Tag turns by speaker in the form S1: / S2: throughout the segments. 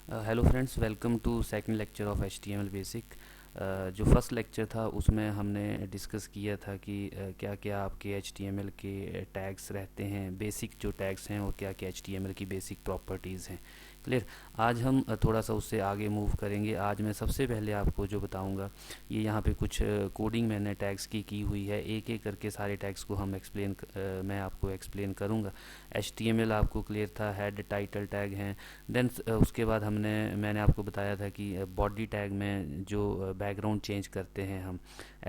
S1: Hello friends, welcome to second lecture of HTML basic. जो first lecture था उसमें हमने डिस्कस किया था कि क्या क्या आपके HTML के टैग्स रहते हैं, बेसिक जो टैग्स हैं, और क्या क्या HTML की बेसिक प्रॉपर्टीज़ हैं। क्लियर। आज हम थोड़ा सा उससे आगे मूव करेंगे। आज मैं सबसे पहले आपको जो बताऊंगा, ये यहाँ पे कुछ कोडिंग मैंने टैग्स की हुई है। एक एक करके सारे टैग्स को हम मैं आपको एक्सप्लेन करूँगा। HTML आपको क्लियर था, हेड टाइटल टैग हैं। देन उसके बाद मैंने आपको बताया था कि बॉडी टैग में जो बैकग्राउंड चेंज करते हैं हम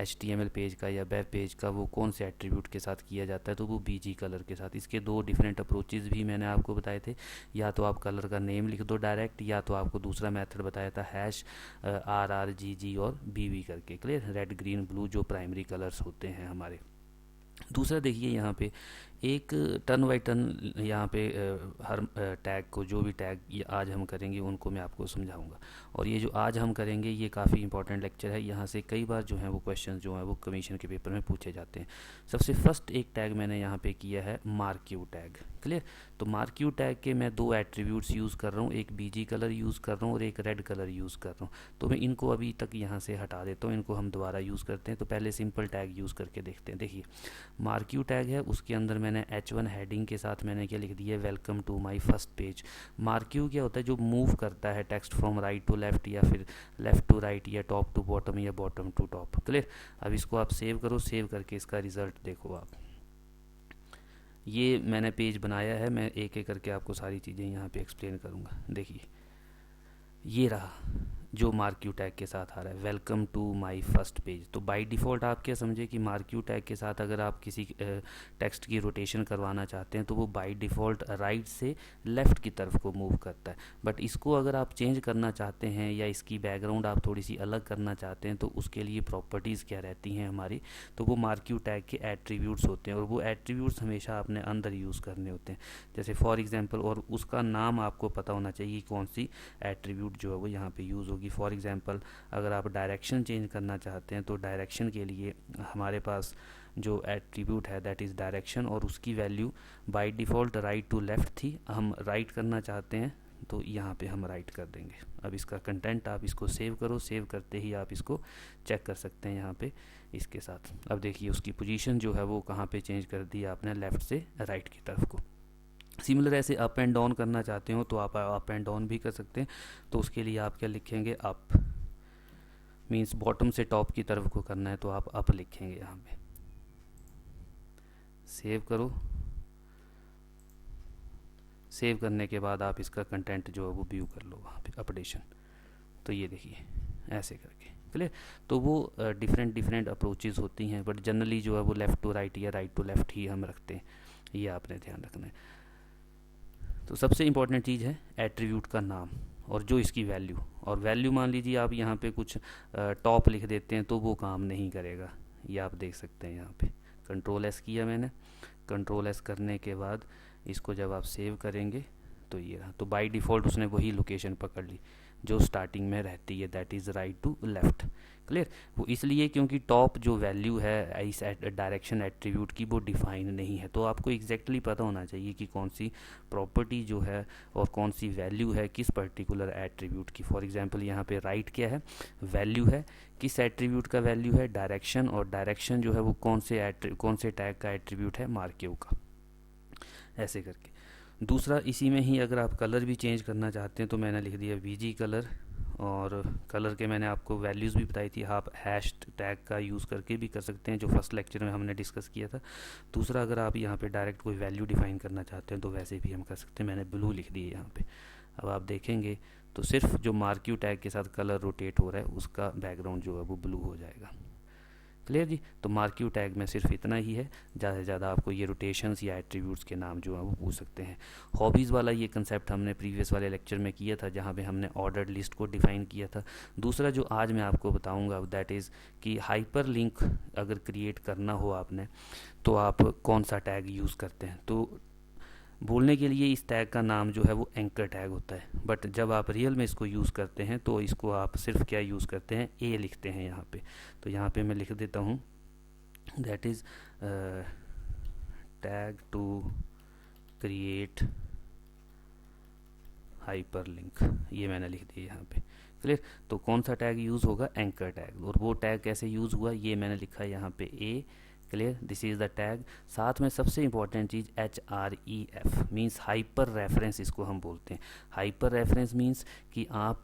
S1: HTML पेज का या वेब पेज का, वो कौन से एट्रीब्यूट के साथ किया जाता है, तो वो BG कलर के साथ। इसके दो डिफरेंट अप्रोचेज़ भी मैंने आपको बताए थे। या तो आप कलर का नेम लिख दो डायरेक्ट, या तो आपको दूसरा मेथड बताया था RRGG और BB करके। क्लियर। रेड ग्रीन ब्लू जो प्राइमरी कलर्स होते हैं हमारे। दूसरा देखिए यहाँ पे एक टर्न बाई टर्न यहाँ पे हर टैग को, जो भी टैग ये आज हम करेंगे उनको मैं आपको समझाऊंगा। और ये जो आज हम करेंगे ये काफ़ी इंपॉर्टेंट लेक्चर है। यहाँ से कई बार जो है वो क्वेश्चंस जो हैं वो कमीशन के पेपर में पूछे जाते हैं। सबसे फर्स्ट एक टैग मैंने यहाँ पे किया है मार्क्यू टैग। क्लियर। तो मार्क्यू टैग के मैं दो एट्रीब्यूट्स यूज़ कर रहा हूँ, एक BG कलर यूज़ कर रहा हूँ और एक रेड कलर यूज़ कर रहा हूँ। तो मैं इनको अभी तक यहाँ से हटा देता हूँ, इनको हम दोबारा यूज़ करते हैं। तो पहले सिंपल टैग यूज़ करके देखते हैं। देखिए, मार्क्यू टैग है, उसके अंदर मैंने H1 हेडिंग के साथ मैंने क्या लिख दिया, welcome to my first page. Marquee क्या होता है, जो मूव करता है text from right to left, या फिर लेफ्ट टू राइट, या टॉप टू बॉटम, या बॉटम टू टॉप। क्लियर। अब इसको आप सेव करो, सेव करके इसका रिजल्ट देखो आप। ये मैंने पेज बनाया है, मैं एक एक करके आपको सारी चीज़ें यहाँ पे एक्सप्लेन करूँगा। देखिए, ये रहा जो मार्क्यू टैग के साथ आ रहा है, welcome to my first page. तो बाय डिफ़ॉल्ट आप क्या समझे कि मार्क्यू टैग के साथ अगर आप किसी टेक्स्ट की रोटेशन करवाना चाहते हैं तो वो बाय डिफ़ॉल्ट राइट से लेफ़्ट की तरफ को मूव करता है। बट इसको अगर आप चेंज करना चाहते हैं या इसकी बैकग्राउंड आप थोड़ी सी अलग करना चाहते हैं, तो उसके लिए प्रॉपर्टीज़ क्या रहती हैं हमारी, तो वो मार्क्यू टैग के एट्रीब्यूट्स होते हैं, और वो एट्रीब्यूट्स हमेशा आपने अंदर यूज़ करने होते हैं। जैसे फॉर एग्जांपल, और उसका नाम आपको पता होना चाहिए कौन सी एट्रीब्यूट जो है वो यहाँ पे यूज़ होगी। फॉर एग्जांपल, अगर आप डायरेक्शन चेंज करना चाहते हैं तो डायरेक्शन के लिए हमारे पास जो एट्रीब्यूट है दैट इज़ डायरेक्शन, और उसकी value by default right to left थी। हम राइट करना चाहते हैं तो यहाँ पे हम राइट कर देंगे। अब इसका कंटेंट आप इसको सेव करो, सेव करते ही आप इसको चेक कर सकते हैं यहाँ पे इसके साथ। अब देखिए उसकी पोजीशन जो है वो कहाँ पे चेंज कर दी आपने, लेफ़्ट से राइट की तरफ को। सिमिलर ऐसे अप एंड डाउन करना चाहते हो तो आप अप एंड डाउन भी कर सकते हैं। तो उसके लिए आप क्या लिखेंगे, अप मीन्स बॉटम से टॉप की तरफ को करना है तो आप अप लिखेंगे यहाँ पे। सेव करो, सेव करने के बाद आप इसका कंटेंट जो है वो व्यू कर लो वहाँ पे अपडेशन। तो ये देखिए ऐसे करके। क्लियर। तो वो डिफरेंट डिफरेंट अप्रोचेज़ होती हैं, बट जनरली जो है वो लेफ़्ट टू राइट या राइट टू लेफ़्ट ही हम रखते हैं। ये आपने ध्यान रखना है। तो सबसे इम्पॉर्टेंट चीज़ है एट्रीब्यूट का नाम और जो इसकी वैल्यू। और वैल्यू मान लीजिए आप यहाँ पे कुछ टॉप लिख देते हैं तो वो काम नहीं करेगा। ये आप देख सकते हैं यहाँ पे कंट्रोल S किया मैंने। कंट्रोल S करने के बाद इसको जब आप सेव करेंगे तो ये रहा। तो बाय डिफ़ॉल्ट उसने वही लोकेशन पकड़ ली जो स्टार्टिंग में रहती है, that is right to left. Clear. वो इसलिए क्योंकि टॉप जो वैल्यू है इस डायरेक्शन एट्रीब्यूट की वो डिफाइन नहीं है। तो आपको एग्जैक्टली पता होना चाहिए कि कौन सी प्रॉपर्टी जो है और कौन सी वैल्यू है किस पर्टिकुलर एट्रीब्यूट की। फॉर एग्जांपल यहाँ पे राइट क्या है, वैल्यू है। किस एट्रीब्यूट का वैल्यू है, डायरेक्शन। और डायरेक्शन जो है वो कौन से टैग का एट्रीब्यूट है, मार्क्यू का। ऐसे करके। दूसरा, इसी में ही अगर आप कलर भी चेंज करना चाहते हैं तो मैंने लिख दिया BG कलर। और कलर के मैंने आपको वैल्यूज़ भी बताई थी, आप हैश टैग का यूज़ करके भी कर सकते हैं जो फर्स्ट लेक्चर में हमने डिस्कस किया था। दूसरा, अगर आप यहाँ पे डायरेक्ट कोई वैल्यू डिफाइन करना चाहते हैं तो वैसे भी हम कर सकते हैं। मैंने ब्लू लिख दी है यहाँ पे। अब आप देखेंगे तो सिर्फ जो मार्क्यू टैग के साथ कलर रोटेट हो रहा है उसका बैकग्राउंड जो है वो ब्लू हो जाएगा। क्लियर जी। तो मार्क्यू टैग में सिर्फ इतना ही है। ज़्यादा से ज़्यादा आपको ये रोटेशंस या एट्रीब्यूट्स के नाम जो है वो पूछ सकते हैं। हॉबीज़ वाला ये कंसेप्ट हमने प्रीवियस वाले लेक्चर में किया था जहाँ पे हमने ऑर्डर्ड लिस्ट को डिफ़ाइन किया था। दूसरा जो आज मैं आपको बताऊँगा दैट इज़ कि हाइपर लिंक अगर क्रिएट करना हो आपने तो आप कौन सा टैग यूज़ करते हैं। तो बोलने के लिए इस टैग का नाम जो है वो एंकर टैग होता है, बट जब आप रियल में इसको यूज़ करते हैं तो इसको आप सिर्फ क्या यूज़ करते हैं, ए लिखते हैं यहाँ पे। तो यहाँ पे मैं लिख देता हूँ that is tag to create hyperlink, ये मैंने लिख दिया यहाँ पे। क्लियर। तो कौन सा टैग यूज़ होगा, एंकर टैग, और वो टैग कैसे यूज़ हुआ ये मैंने लिखा है यहाँ पे A. Clear, this is the tag. साथ में सबसे इंपॉर्टेंट चीज़ HREF मीन्स हाइपर रेफरेंस, इसको हम बोलते हैं। हाइपर रेफरेंस मीन्स कि आप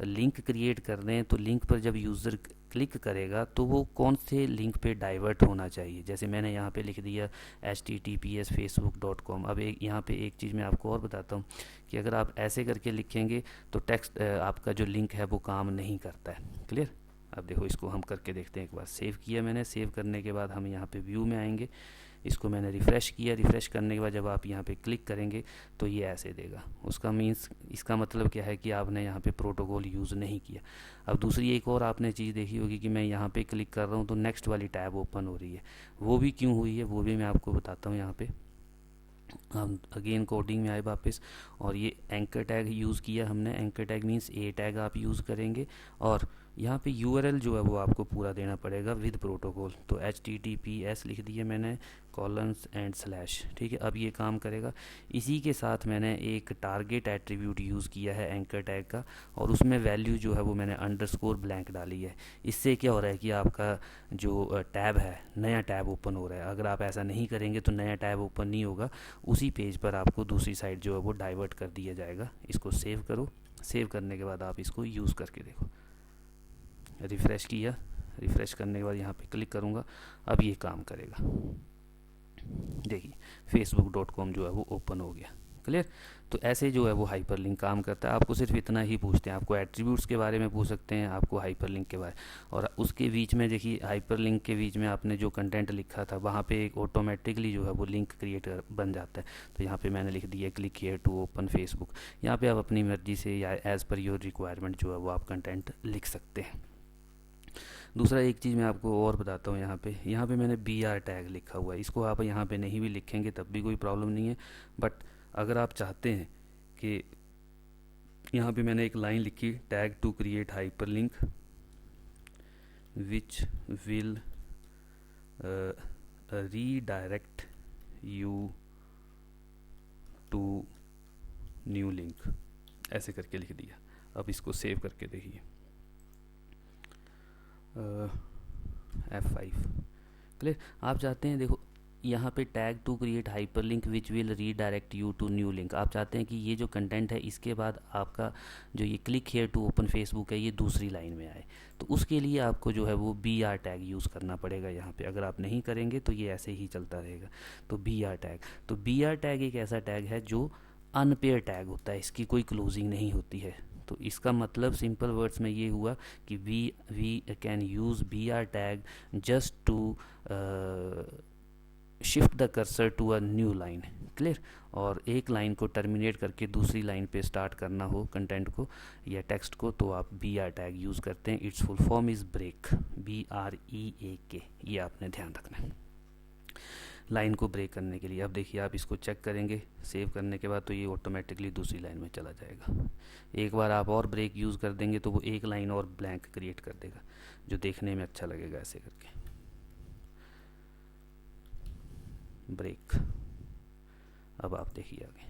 S1: लिंक क्रिएट कर रहे हैं तो लिंक पर जब यूज़र क्लिक करेगा तो वो कौन से लिंक पे डाइवर्ट होना चाहिए। जैसे मैंने यहाँ पे लिख दिया https facebook.com। अब एक यहाँ पे एक चीज़ मैं आपको और बताता हूँ कि अगर आप ऐसे करके लिखेंगे तो टेक्स्ट आपका जो लिंक है वो काम नहीं करता है। क्लियर। अब देखो इसको हम करके देखते हैं। एक बार सेव किया मैंने, सेव करने के बाद हम यहाँ पे व्यू में आएंगे, इसको मैंने रिफ़्रेश किया। रिफ़्रेश करने के बाद जब आप यहाँ पे क्लिक करेंगे तो ये ऐसे देगा। उसका मीन्स, इसका मतलब क्या है कि आपने यहाँ पे प्रोटोकॉल यूज़ नहीं किया। अब दूसरी एक और आपने चीज़ देखी होगी कि मैं यहाँ पे क्लिक कर रहा हूँ तो नेक्स्ट वाली टैब ओपन हो रही है। वो भी क्यों हुई है वो भी मैं आपको बताता हूँ। यहाँ पे हम अगेन कोडिंग में आए वापस, और ये एंकर टैग यूज़ किया हमने। एंकर टैग मीन्स ए टैग आप यूज़ करेंगे, और यहाँ पे URL जो है वो आपको पूरा देना पड़ेगा विद प्रोटोकॉल। तो HTTPS लिख दिए मैंने, कॉलन्स एंड स्लैश। ठीक है, अब ये काम करेगा। इसी के साथ मैंने एक टारगेट एट्रीब्यूट यूज़ किया है एंकर टैग का, और उसमें वैल्यू जो है वो मैंने अंडरस्कोर ब्लैंक डाली है। इससे क्या हो रहा है कि आपका जो टैब है, नया टैब ओपन हो रहा है। अगर आप ऐसा नहीं करेंगे तो नया टैब ओपन नहीं होगा, उसी पेज पर आपको दूसरी साइड जो है वो डाइवर्ट कर दिया जाएगा। इसको सेव करो। सेव करने के बाद आप इसको यूज़ करके देखो। रिफ़्रेश किया, रिफ़्रेश करने के बाद यहाँ पे क्लिक करूँगा, अब ये काम करेगा। देखिए facebook.com जो है वो ओपन हो गया। क्लियर। तो ऐसे जो है वो हाइपरलिंक काम करता है। आपको सिर्फ इतना ही पूछते हैं, आपको एट्रीब्यूट्स के बारे में पूछ सकते हैं, आपको हाइपरलिंक के बारे, और उसके बीच में देखिए हाइपरलिंक के बीच में आपने जो कंटेंट लिखा था वहाँ पे एक ऑटोमेटिकली जो है वो लिंक क्रिएट बन जाता है। तो यहाँ पे मैंने लिख दिया click here to open Facebook. यहाँ पे आप अपनी मर्जी से या एज़ पर योर रिक्वायरमेंट जो है वो आप कंटेंट लिख सकते हैं। दूसरा एक चीज़ मैं आपको और बताता हूँ। यहाँ पे मैंने BR टैग लिखा हुआ है। इसको आप यहाँ पे नहीं भी लिखेंगे तब भी कोई प्रॉब्लम नहीं है, बट अगर आप चाहते हैं कि यहाँ पे मैंने एक लाइन लिखी, tag to create hyperlink which will redirect you to new link, ऐसे करके लिख दिया। अब इसको सेव करके देखिए, F5। क्लियर। आप चाहते हैं, देखो यहाँ पे tag to create hyperlink which will redirect you to new link. आप चाहते हैं कि ये जो कंटेंट है इसके बाद आपका जो ये click here to open Facebook है ये दूसरी लाइन में आए, तो उसके लिए आपको जो है वो BR टैग यूज़ करना पड़ेगा यहाँ पे। अगर आप नहीं करेंगे तो ये ऐसे ही चलता रहेगा। तो BR टैग, तो BR टैग एक ऐसा टैग है जो अनपेयर टैग होता है, इसकी कोई क्लोजिंग नहीं होती है। तो इसका मतलब सिंपल वर्ड्स में ये हुआ कि we can use BR tag just to shift the cursor to a new line. Clear. और एक लाइन को टर्मिनेट करके दूसरी लाइन पे स्टार्ट करना हो कंटेंट को या टेक्स्ट को तो आप BR टैग यूज़ करते हैं। Its full form is break, BREAK, ये आपने ध्यान रखना है लाइन को ब्रेक करने के लिए। अब देखिए आप इसको चेक करेंगे सेव करने के बाद तो ये ऑटोमेटिकली दूसरी लाइन में चला जाएगा। एक बार आप और ब्रेक यूज़ कर देंगे तो वो एक लाइन और ब्लैंक क्रिएट कर देगा जो देखने में अच्छा लगेगा, ऐसे करके ब्रेक। अब आप देखिए आगे।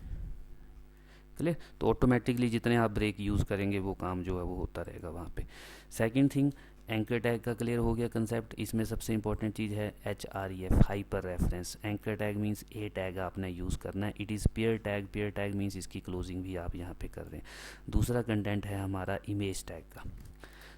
S1: क्लियर। तो ऑटोमेटिकली जितने आप ब्रेक यूज़ करेंगे वो काम जो है वो होता रहेगा वहाँ पे। सेकंड थिंग, एंकर टैग का क्लियर हो गया कंसेप्ट। इसमें सबसे इंपॉर्टेंट चीज़ है HREF, hyper reference. Anchor tag means A tag आपने यूज़ करना है। It is pair tag, pair tag means इसकी क्लोजिंग भी आप यहाँ पे कर रहे हैं। दूसरा कंटेंट है हमारा इमेज टैग का।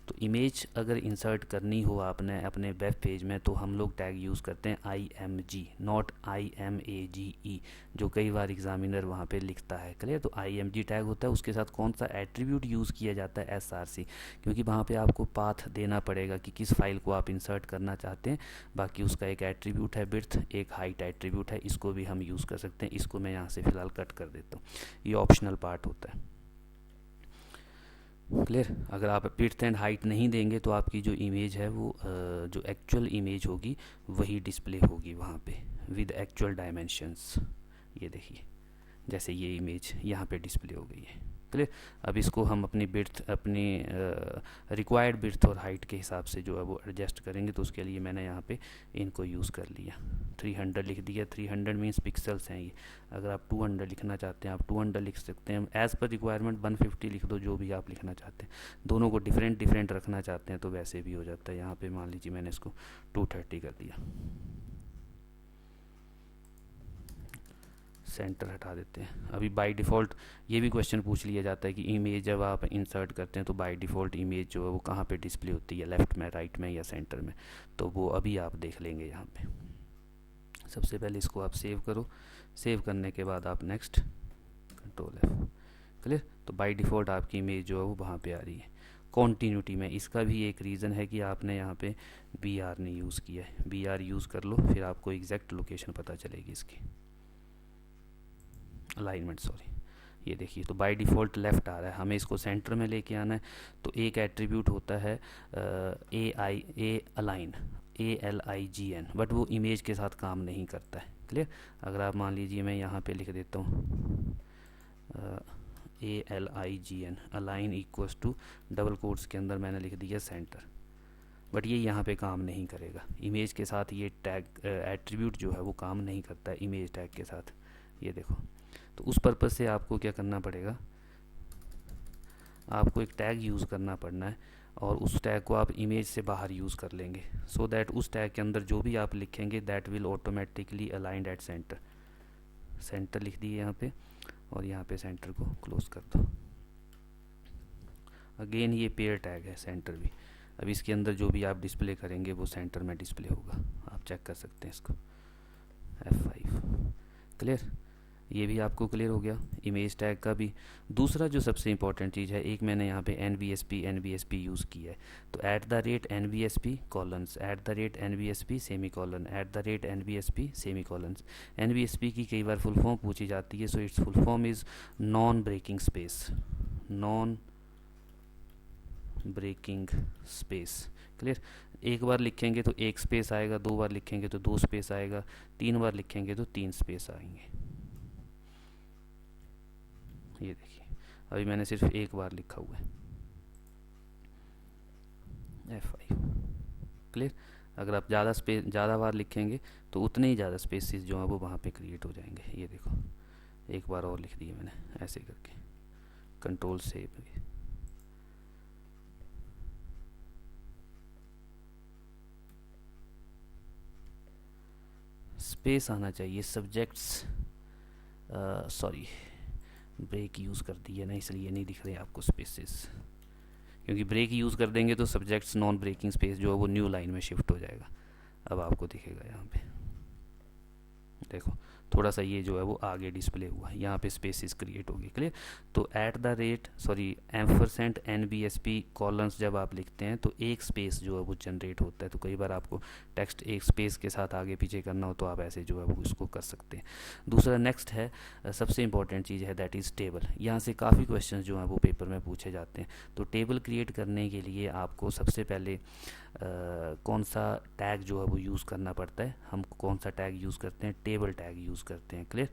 S1: तो इमेज अगर इंसर्ट करनी हो आपने अपने वेब पेज में तो हम लोग टैग यूज़ करते हैं IMG, नॉट IMAGE, जो कई बार एग्जामिनर वहाँ पे लिखता है। क्लियर। तो IMG टैग होता है, उसके साथ कौन सा एट्रीब्यूट यूज़ किया जाता है, SRC, क्योंकि वहाँ पे आपको पाथ देना पड़ेगा कि किस फाइल को आप इंसर्ट करना चाहते हैं। बाकी उसका एक एट्रीब्यूट है विड्थ, एक हाइट एट्रीब्यूट है, इसको भी हम यूज़ कर सकते हैं। इसको मैं यहाँ से फ़िलहाल कट कर देता हूँ, ये ऑप्शनल पार्ट होता है। क्लियर। अगर आप विड्थ एंड हाइट नहीं देंगे तो आपकी जो इमेज है वो जो एक्चुअल इमेज होगी वही डिस्प्ले होगी वहाँ पे विद एक्चुअल डायमेंशंस। ये देखिए जैसे ये इमेज यहाँ पे डिस्प्ले हो गई है। क्लियर। अब इसको हम अपनी बिड्थ, अपनी रिक्वायर्ड बिड्थ और हाइट के हिसाब से जो है वो एडजस्ट करेंगे। तो उसके लिए मैंने यहाँ पे इनको यूज़ कर लिया, 300 लिख दिया। 300 मीन्स पिक्सल्स हैं ये। अगर आप 200 लिखना चाहते हैं आप 200 लिख सकते हैं, एज़ पर रिक्वायरमेंट 150 लिख दो, जो भी आप लिखना चाहते हैं। दोनों को डिफरेंट डिफरेंट रखना चाहते हैं तो वैसे भी हो जाता है। यहाँ पे मान लीजिए मैंने इसको 230 कर दिया। सेंटर हटा देते हैं। अभी बाय डिफ़ॉल्ट ये भी क्वेश्चन पूछ लिया जाता है कि इमेज जब आप इंसर्ट करते हैं तो बाय डिफ़ॉल्ट इमेज जो है वो कहाँ पे डिस्प्ले होती है, लेफ़्ट में, राइट में या सेंटर में। तो वो अभी आप देख लेंगे यहाँ पे। सबसे पहले इसको आप सेव करो, सेव करने के बाद आप नेक्स्ट, कंट्रोल F, क्लियर। तो बाय डिफ़ॉल्ट आपकी इमेज जो है वो वहाँ पे आ रही है कॉन्टीन्यूटी में। इसका भी एक रीज़न है कि आपने यहाँ पे BR नहीं यूज़ किया है। BR यूज़ कर लो, फिर आपको एग्जैक्ट लोकेशन पता चलेगी इसकी, अलाइनमेंट सॉरी। ये देखिए, तो बाय डिफ़ॉल्ट लेफ़्ट आ रहा है, हमें इसको सेंटर में लेके आना है। तो एक एट्रीब्यूट होता है अलाइन, ALIGN, बट वो इमेज के साथ काम नहीं करता है, क्लियर। अगर आप मान लीजिए मैं यहाँ पे लिख देता हूँ ALIGN, align equals to double quotes के अंदर मैंने लिख दिया सेंटर, बट ये यहाँ पे काम नहीं करेगा। इमेज के साथ ये टैग एट्रीब्यूट जो है वो काम नहीं करता है इमेज टैग के साथ, ये देखो। तो उस पर्पज़ से आपको क्या करना पड़ेगा, आपको एक टैग यूज़ करना पड़ना है और उस टैग को आप इमेज से बाहर यूज़ कर लेंगे, सो दैट उस टैग के अंदर जो भी आप लिखेंगे that will automatically aligned at centre. Centre लिख दिए यहाँ पे, और यहाँ पे सेंटर को क्लोज कर दो। अगेन ये पेयर टैग है सेंटर भी। अब इसके अंदर जो भी आप डिस्प्ले करेंगे वो सेंटर में डिस्प्ले होगा, आप चेक कर सकते हैं इसको। F5, clear. ये भी आपको क्लियर हो गया इमेज टैग का भी। दूसरा जो सबसे इंपॉर्टेंट चीज़ है, एक मैंने यहाँ पे NVSP यूज़ किया है। तो @NVSP colons, @NVSP semicolon, @NVSP semicolons. NVSP की कई बार फुल फॉर्म पूछी जाती है, so its full form is non breaking space, non breaking space, clear. एक बार लिखेंगे तो एक स्पेस आएगा, दो बार लिखेंगे तो दो स्पेस आएगा, तीन बार लिखेंगे तो तीन स्पेस आएंगे। ये देखिए, अभी मैंने सिर्फ एक बार लिखा हुआ है, F5, क्लियर। अगर आप ज़्यादा बार लिखेंगे तो उतने ही ज़्यादा स्पेसिस जो हैं वो वहाँ पे क्रिएट हो जाएंगे। ये देखो, एक बार और लिख दिए मैंने ऐसे करके, कंट्रोल सेव। स्पेस आना चाहिए, सब्जेक्ट्स, सॉरी ब्रेक यूज़ कर दिया ना, इसलिए नहीं दिख रहे आपको स्पेसेस, क्योंकि ब्रेक यूज़ कर देंगे तो सब्जेक्ट्स नॉन ब्रेकिंग स्पेस जो है वो न्यू लाइन में शिफ्ट हो जाएगा। अब आपको दिखेगा यहाँ पे, देखो थोड़ा सा ये जो है वो आगे डिस्प्ले हुआ, यहाँ पे स्पेसिस क्रिएट होगी, क्लियर। तो @NVSP कॉलम्स जब आप लिखते हैं तो एक स्पेस जो है वो जनरेट होता है। तो कई बार आपको टेक्स्ट एक स्पेस के साथ आगे पीछे करना हो तो आप ऐसे जो है वो इसको कर सकते हैं। दूसरा नेक्स्ट है, सबसे इंपॉर्टेंट चीज़ है, दैट इज़ टेबल। यहाँ से काफ़ी क्वेश्चन जो हैं वो पेपर में पूछे जाते हैं। तो टेबल क्रिएट करने के लिए आपको सबसे पहले कौन सा टैग जो है वो यूज़ करना पड़ता है। हम कौन सा टैग यूज़ करते हैं, टेबल टैग यूज़ करते हैं, क्लियर।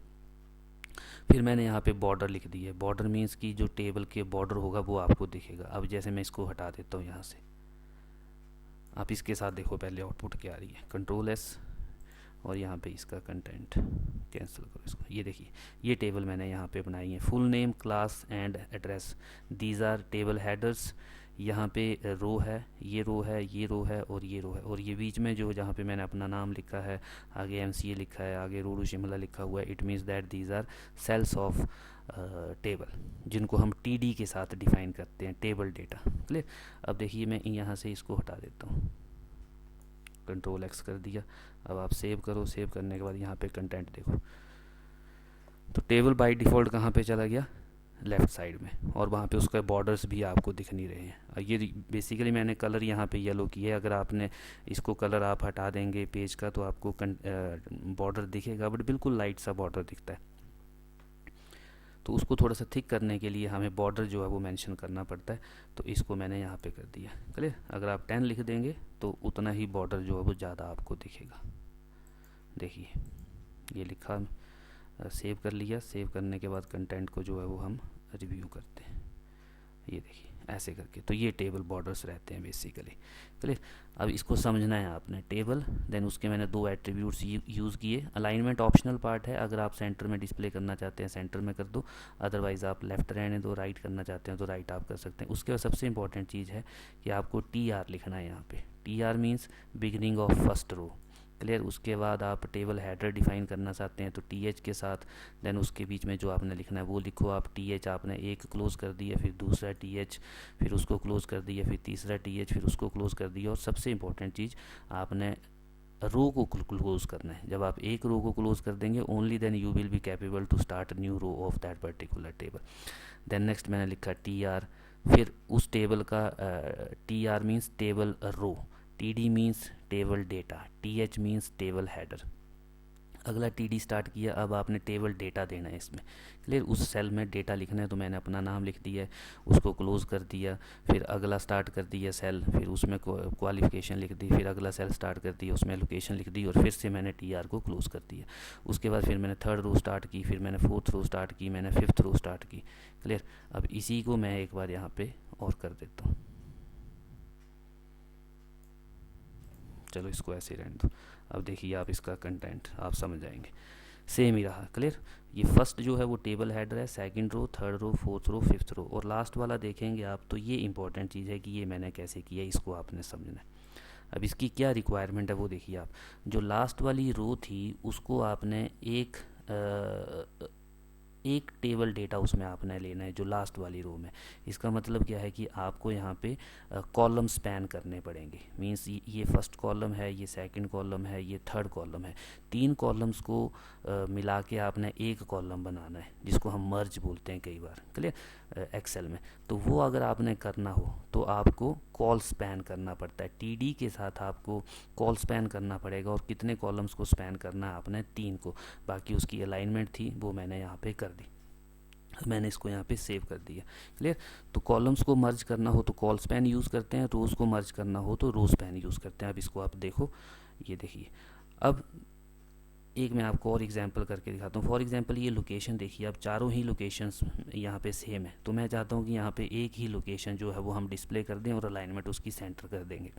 S1: फिर मैंने यहाँ पे बॉर्डर लिख दी है। बॉर्डर मीन्स कि जो टेबल के बॉर्डर होगा वो आपको दिखेगा। अब जैसे मैं इसको हटा देता हूँ यहाँ से, आप इसके साथ देखो पहले आउटपुट क्या आ रही है, कंट्रोल S, और यहाँ पे इसका कंटेंट कैंसिल करो इसको। ये देखिए, ये टेबल मैंने यहाँ पे बनाई है, full name, class and address, these are table headers. यहाँ पे रो है, ये रो है, ये रो है और ये रो है, और ये बीच में जो जहाँ पे मैंने अपना नाम लिखा है, आगे MCA लिखा है, आगे रोडू शिमला लिखा हुआ है, it means that these are cells of table, जिनको हम TD के साथ डिफाइन करते हैं, टेबल डेटा, क्लियर। अब देखिए मैं यहाँ से इसको हटा देता हूँ, कंट्रोल X कर दिया। अब आप सेव करो, सेव करने के बाद यहाँ पे कंटेंट देखो, तो टेबल बाय डिफ़ॉल्ट कहाँ पे चला गया, लेफ़्ट साइड में, और वहाँ पे उसके बॉर्डर्स भी आपको दिख नहीं रहे हैं। और ये बेसिकली मैंने कलर यहाँ पे येलो किया है। अगर आपने इसको कलर आप हटा देंगे पेज का तो आपको बॉर्डर दिखेगा, बट बिल्कुल लाइट सा बॉर्डर दिखता है। तो उसको थोड़ा सा थिक करने के लिए हमें बॉर्डर जो है वो मेंशन करना पड़ता है। तो इसको मैंने यहाँ पे कर दिया, क्लियर। अगर आप 10 लिख देंगे तो उतना ही बॉर्डर जो है वो ज़्यादा आपको दिखेगा। देखिए ये लिखा, सेव कर लिया। सेव करने के बाद कंटेंट को जो है वो हम रिव्यू करते हैं, ये देखिए ऐसे करके। तो ये टेबल बॉर्डर्स रहते हैं बेसिकली। क्लियर। अब इसको समझना है आपने टेबल, देन उसके मैंने दो एट्रीब्यूट्स यूज़ किए। अलाइनमेंट ऑप्शनल पार्ट है, अगर आप सेंटर में डिस्प्ले करना चाहते हैं सेंटर में कर दो, अदरवाइज़ आप लेफ्ट रहने दो, राइट करना चाहते हैं तो राइट आप कर सकते हैं। उसके बाद सबसे इंपॉर्टेंट चीज़ है कि आपको TR लिखना है यहाँ पे। TR means beginning of first row. Clear. उसके बाद आप टेबल हेडर डिफाइन करना चाहते हैं तो TH के साथ, देन उसके बीच में जो आपने लिखना है वो लिखो आप। TH आपने एक क्लोज कर दिया, फिर दूसरा TH, फिर उसको क्लोज कर दिया, फिर तीसरा TH, फिर उसको क्लोज कर दिया। और सबसे इंपॉर्टेंट चीज़, आपने रो को क्लोज करना है। जब आप एक रो को क्लोज कर देंगे, only then you will be capable to start new row of that particular table. Then next मैंने लिखा TR, फिर उस टेबल का TR means table row, TD means table data, TH means table header. अगला TD start किया, अब आपने table data देना है इसमें। क्लियर। उस सेल में डेटा लिखना है तो मैंने अपना नाम लिख दिया है, उसको क्लोज कर दिया। फिर अगला स्टार्ट कर दिया सेल, फिर उसमें क्वालिफिकेशन लिख दी। फिर अगला सेल स्टार्ट कर दिया, उसमें लोकेशन लिख दी, और फिर से मैंने TR को क्लोज कर दिया। उसके बाद फिर मैंने थर्ड रो स्टार्ट की, फिर मैंने फोर्थ रो स्टार्ट की, मैंने फिफ्थ रो स्टार्ट की। क्लियर। अब इसी को मैं एक बार यहाँ पे और कर देता हूँ। चलो इसको ऐसे ही रहने दो। अब देखिए आप इसका कंटेंट आप समझ जाएंगे, सेम ही रहा। क्लियर। ये फर्स्ट जो है वो टेबल हेडर है, second row, third row, fourth row, fifth row, और लास्ट वाला देखेंगे आप तो ये इंपॉर्टेंट चीज़ है कि ये मैंने कैसे किया, इसको आपने समझना है। अब इसकी क्या रिक्वायरमेंट है वो देखिए आप। जो लास्ट वाली रो थी उसको आपने एक टेबल डेटा उसमें आपने लेना है जो लास्ट वाली रो में। इसका मतलब क्या है कि आपको यहाँ पे कॉलम स्पैन करने पड़ेंगे। मींस ये फर्स्ट कॉलम है, ये सेकंड कॉलम है, ये थर्ड कॉलम है। तीन कॉलम्स को मिला के आपने एक कॉलम बनाना है, जिसको हम मर्ज बोलते हैं कई बार। क्लियर। एक्सेल में तो वो अगर आपने करना हो तो आपको कॉल स्पैन करना पड़ता है। TD के साथ आपको कॉल स्पैन करना पड़ेगा। और कितने कॉलम्स को स्पैन करना है आपने? 3 को। बाकी उसकी अलाइनमेंट थी वो मैंने यहाँ पे कर दी, मैंने इसको यहाँ पे सेव कर दिया। क्लियर। तो कॉलम्स को मर्ज करना हो तो कॉल स्पैन यूज़ करते हैं, रोज़ को मर्ज करना हो तो रो स्पैन यूज़ करते हैं। अब इसको आप देखो, ये देखिए। अब एक मैं आपको और एग्जांपल करके दिखाता हूँ। फॉर एग्जांपल ये लोकेशन देखिए, अब चारों ही लोकेशंस यहाँ पे सेम है, तो मैं चाहता हूँ कि यहाँ पे एक ही लोकेशन जो है वो हम डिस्प्ले कर दें और अलाइनमेंट उसकी सेंटर कर देंगे।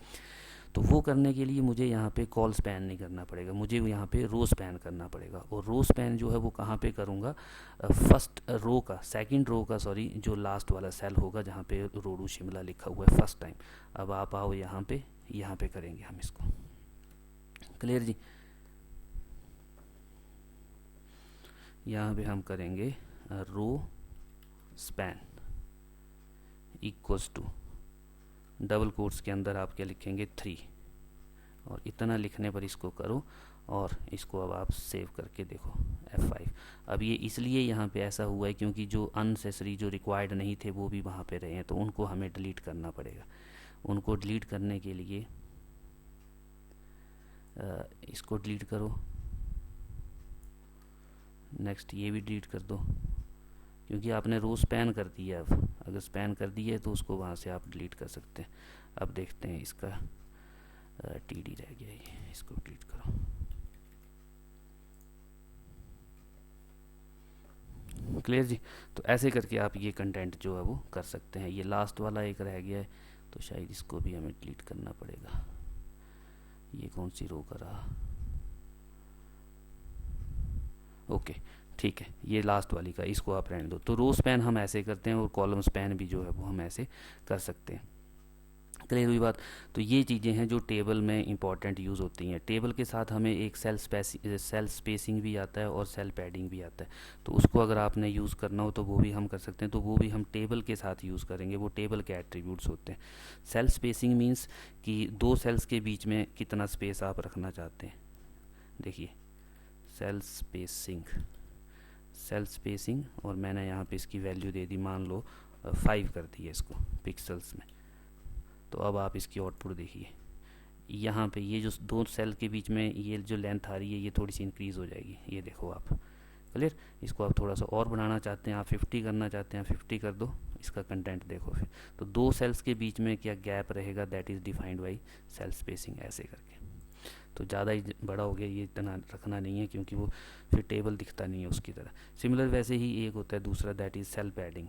S1: तो वो करने के लिए मुझे यहाँ पे कॉल स्पैन नहीं करना पड़ेगा, मुझे यहाँ पे रो स्पैन करना पड़ेगा। और रो स्पैन जो है वो कहाँ पे करूँगा? फर्स्ट रो का, सेकंड रो का सॉरी, जो लास्ट वाला सेल होगा जहाँ पे रोडू शिमला लिखा हुआ है फर्स्ट टाइम। अब आप आओ यहाँ पे करेंगे हम इसको। क्लियर जी। यहाँ पे हम करेंगे row span equals to, double quotes के अंदर आप क्या लिखेंगे? 3। और इतना लिखने पर इसको करो और इसको अब आप सेव करके देखो F5। अब ये इसलिए यहाँ पे ऐसा हुआ है क्योंकि जो अननेसेसरी, जो रिक्वायर्ड नहीं थे वो भी वहाँ पे रहे हैं, तो उनको हमें डिलीट करना पड़ेगा। उनको डिलीट करने के लिए इसको डिलीट करो, नेक्स्ट ये भी डिलीट कर दो, क्योंकि आपने रो स्पैन कर दिया। अब अगर स्पैन कर दिया है तो उसको वहाँ से आप डिलीट कर सकते हैं। अब देखते हैं इसका TD रह गया, ये इसको डिलीट करो। क्लियर जी। तो ऐसे करके आप ये कंटेंट जो है वो कर सकते हैं। ये लास्ट वाला एक रह गया है तो शायद इसको भी हमें डिलीट करना पड़ेगा। ये कौन सी रो का रहा? ओके ठीक है, ये लास्ट वाली का, इसको आप रहने दो। तो रो स्पैन हम ऐसे करते हैं और कॉलम स्पैन भी जो है वो हम ऐसे कर सकते हैं। क्लियर हुई बात। तो ये चीज़ें हैं जो टेबल में इंपॉर्टेंट यूज़ होती हैं। टेबल के साथ हमें एक सेल स्पेसिंग भी आता है और सेल पैडिंग भी आता है। तो उसको अगर आपने यूज़ करना हो तो वो भी हम कर सकते हैं, तो वो भी हम टेबल के साथ यूज़ करेंगे। वो टेबल के एट्रीब्यूट्स होते हैं। सेल स्पेसिंग मीन्स कि दो सेल्स के बीच में कितना स्पेस आप रखना चाहते हैं। देखिए सेल स्पेसिंग और मैंने यहाँ पे इसकी वैल्यू दे दी, मान लो 5 कर दी है इसको पिक्सल्स में। तो अब आप इसकी आउटपुट देखिए, यहाँ पे ये जो दो सेल के बीच में ये जो लेंथ आ रही है ये थोड़ी सी इंक्रीज़ हो जाएगी, ये देखो आप। क्लियर। इसको आप थोड़ा सा और बढ़ाना चाहते हैं, आप 50 करना चाहते हैं, 50 कर दो। इसका कंटेंट देखो फिर, तो दो सेल्स के बीच में क्या गैप रहेगा, that is defined by cell spacing. ऐसे करके तो ज़्यादा ही बड़ा हो गया, ये इतना रखना नहीं है क्योंकि वो फिर टेबल दिखता नहीं है उसकी तरह। सिमिलर वैसे ही एक होता है दूसरा, that is cell padding.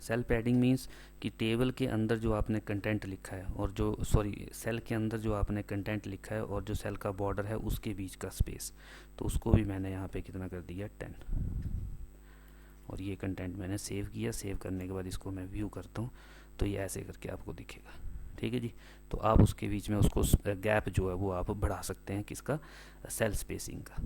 S1: Cell padding means कि टेबल के अंदर जो आपने कंटेंट लिखा है और जो सेल के अंदर जो आपने कंटेंट लिखा है और जो सेल का बॉर्डर है उसके बीच का स्पेस, तो उसको भी मैंने यहाँ पे कितना कर दिया 10। और ये कंटेंट मैंने सेव किया। सेव करने के बाद इसको मैं व्यू करता हूँ तो ये ऐसे करके आपको दिखेगा। ठीक है जी। तो आप उसके बीच में उसको गैप जो है वो आप बढ़ा सकते हैं, किसका, सेल स्पेसिंग का।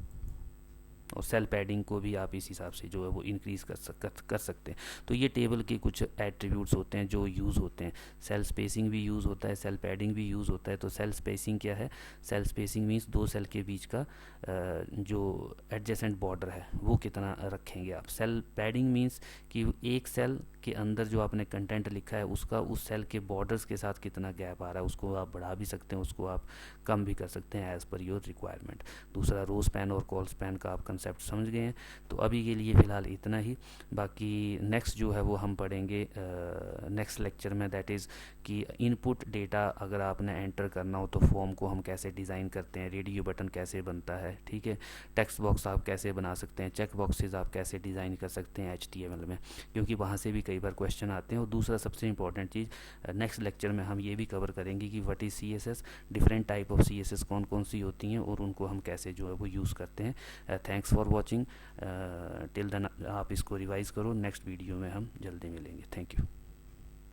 S1: और सेल पैडिंग को भी आप इस हिसाब से जो है वो इंक्रीज़ कर सकते हैं। तो ये टेबल के कुछ एट्रीब्यूट्स होते हैं जो यूज़ होते हैं। सेल स्पेसिंग भी यूज़ होता है, सेल पैडिंग भी यूज़ होता है। तो सेल स्पेसिंग क्या है? सेल स्पेसिंग मीन्स दो सेल के बीच का जो एडजेसेंट बॉर्डर है वो कितना रखेंगे आप। सेल पैडिंग मीन्स कि एक सेल के अंदर जो आपने कंटेंट लिखा है उसका उस सेल के बॉर्डर्स के साथ कितना गैप आ रहा है, उसको आप बढ़ा भी सकते हैं, उसको आप कम भी कर सकते हैं एज़ पर योर रिक्वायरमेंट। दूसरा रो स्पैन और कॉल स्पैन का आप कंसेप्ट समझ गए हैं। तो अभी के लिए फ़िलहाल इतना ही। बाकी नेक्स्ट जो है वो हम पढ़ेंगे नेक्स्ट लेक्चर में, दैट इज़ कि इनपुट डेटा अगर आपने एंटर करना हो तो फॉर्म को हम कैसे डिज़ाइन करते हैं, रेडियो बटन कैसे बनता है, ठीक है, टेक्स्ट बॉक्स आप कैसे बना सकते हैं, चेक बॉक्सेस आप कैसे डिज़ाइन कर सकते हैं HTML में, क्योंकि वहाँ से भी कई बार क्वेश्चन आते हैं। और दूसरा सबसे इंपॉर्टेंट चीज़ नेक्स्ट लेक्चर में हम ये भी कवर करेंगे कि what is CSS, different type of CSS कौन कौन सी होती हैं और उनको हम कैसे जो है वो यूज़ करते हैं। Thanks for watching. Till then आप इसको रिवाइज़ करो। नेक्स्ट वीडियो में हम जल्दी मिलेंगे। Thank you.